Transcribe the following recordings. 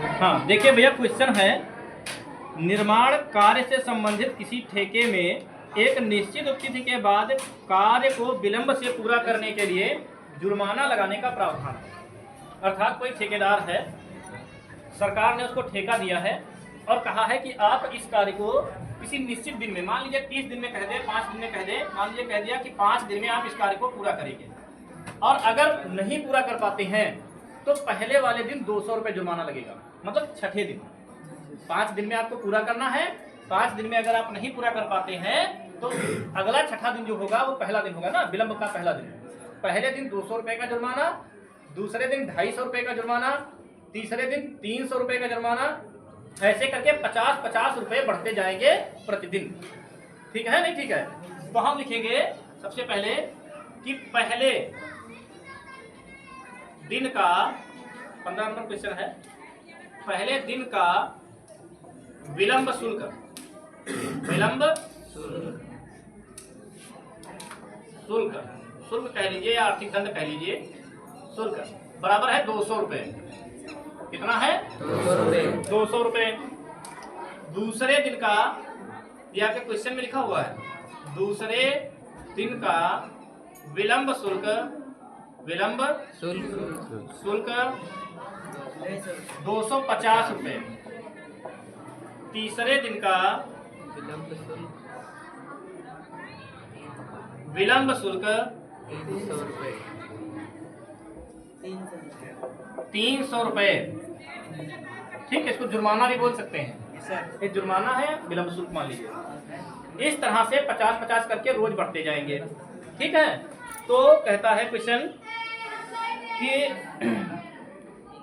हाँ देखिए भैया, क्वेश्चन है निर्माण कार्य से संबंधित किसी ठेके में एक निश्चित तिथि के बाद कार्य को विलंब से पूरा करने के लिए जुर्माना लगाने का प्रावधान है। अर्थात कोई ठेकेदार है, सरकार ने उसको ठेका दिया है और कहा है कि आप इस कार्य को किसी निश्चित दिन में, मान लीजिए 30 दिन में कह दे, 5 दिन में कह दे, मान लीजिए कह दिया कि 5 दिन में आप इस कार्य को पूरा करेंगे, और अगर नहीं पूरा कर पाते हैं तो पहले वाले दिन 200 रुपये जुर्माना लगेगा। मतलब छठे दिन, 5 दिन में आपको पूरा करना है, 5 दिन में अगर आप नहीं पूरा कर पाते हैं तो अगला छठा दिन जो होगा वो पहला दिन होगा ना, विलंब का पहला दिन। पहले दिन 200 रुपये का जुर्माना, दूसरे दिन 250 रुपये का जुर्माना, तीसरे दिन 300 रुपये का जुर्माना, ऐसे करके 50-50 रुपये बढ़ते जाएंगे प्रतिदिन। ठीक है नहीं ठीक है? तो हम लिखेंगे सबसे पहले कि पहले दिन का 15 नंबर क्वेश्चन है, पहले दिन का विलंब शुल्क, विलंब शुल्क, शुल्क कह लीजिए या आर्थिक दंड कह लीजिए, शुल्क बराबर है 200 रुपये। कितना है? 200 रुपये। 200 रुपये। दूसरे दिन का, ये आपके क्वेश्चन में लिखा हुआ है, दूसरे दिन का विलंब शुल्क, विलंब शुल्क 250 रुपये। तीसरे दिन का विलंब शुल्क 300 रुपये। ठीक है, इसको जुर्माना भी बोल सकते हैं, ये जुर्माना है, विलंब शुल्क मान लीजिए। इस तरह से 50-50 करके रोज बढ़ते जाएंगे। ठीक है, तो कहता है क्वेश्चन कि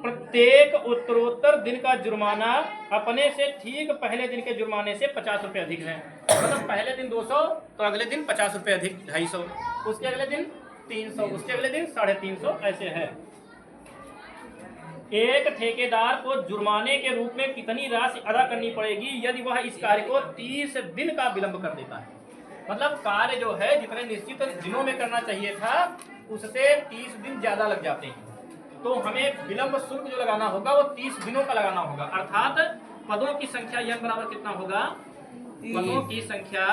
प्रत्येक उत्तरोत्तर दिन का जुर्माना अपने से ठीक पहले दिन के जुर्माने से 50 रुपये अधिक है। मतलब पहले दिन 200 तो अगले दिन 50 रुपये अधिक, 250, उसके अगले दिन 300, उसके अगले दिन 350, ऐसे है। एक ठेकेदार को जुर्माने के रूप में कितनी राशि अदा करनी पड़ेगी यदि वह इस कार्य को 30 दिन का विलंब कर देता है? मतलब कार्य जो है जितने निश्चित दिनों में करना चाहिए था उससे 30 दिन ज्यादा लग जाते हैं, तो हमें विलंब शुल्क जो लगाना होगा वो 30 दिनों का लगाना होगा। अर्थात पदों की संख्या n बराबर कितना होगा? पदों की संख्या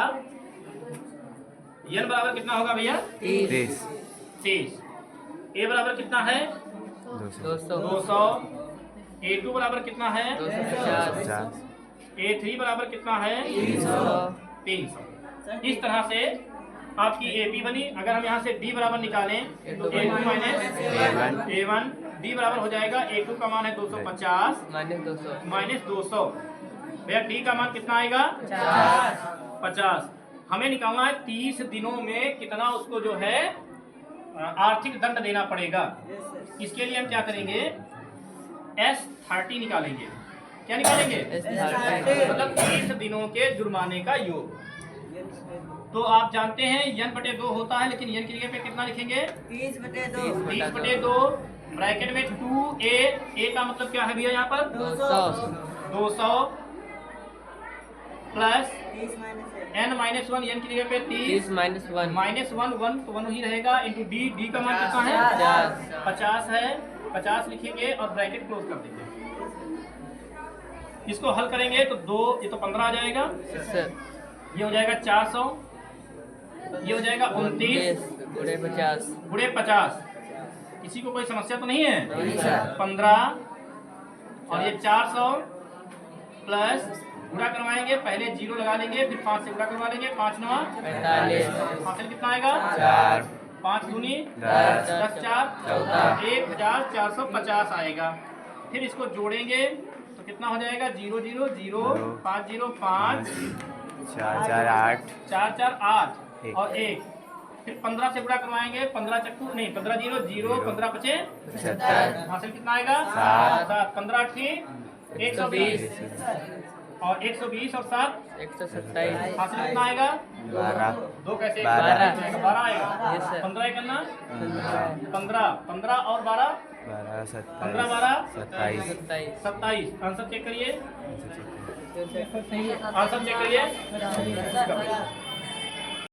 n बराबर कितना होगा भैया? 30। a बराबर कितना है? 200। a2 बराबर कितना है? 250। a3 बराबर कितना है? 300। इस तरह से आपकी AP बनी। अगर हम यहाँ से D बराबर निकालें तो A2 माइनस A1, D बराबर हो जाएगा, A2 का मान है 250 माइनस 200। भैया D का मान कितना आएगा? 50। हमें निकालना है 30 दिनों में कितना उसको जो है आर्थिक दंड देना पड़ेगा। इसके लिए हम क्या करेंगे? S30 निकालेंगे। क्या निकालेंगे? मतलब 30 दिनों के जुर्माने का योग। तो आप जानते हैं n/2 होता है, लेकिन n की जगह पे कितना लिखेंगे? 30/2। 30/2 ब्रैकेट में 2a, a का मतलब क्या है भैया यहाँ पर? 200 प्लस n-1, n की जगह पे 30 माइनस 1 तो 1 ही रहेगा, इंटू d का मान कितना है? 50 है। 50 लिखेंगे और ब्रैकेट क्लोज कर देंगे। इसको हल करेंगे तो 2, ये तो 15 आ जाएगा, ये हो जाएगा 400, ये हो जाएगा 29 गुणे 50। किसी को कोई समस्या तो नहीं है? 15 और ये 400 प्लस गुणा करवाएंगे, पहले 0 लगा लेंगे, फिर 5 से गुणा करवा लेंगे, 5 9 45। हासिल कितना आएगा? 5 दूनी 10, 4 1450 आएगा। फिर इसको जोड़ेंगे तो कितना हो जाएगा? 0 0 0 5 0 5 4 4 8 और 1। फिर 15 से गुणा करवाएंगे, 15 चक्कू नहीं, 15 0 0 15 5 हासिल कितना आएगा? 7 15 8 120 और 120 और 7 127 हासिल कितना आएगा? 2 कैसे? 12 आएगा। 15 करना 15 और 12 15 12 27। आंसर चेक करिए, आंसर चेक करिए।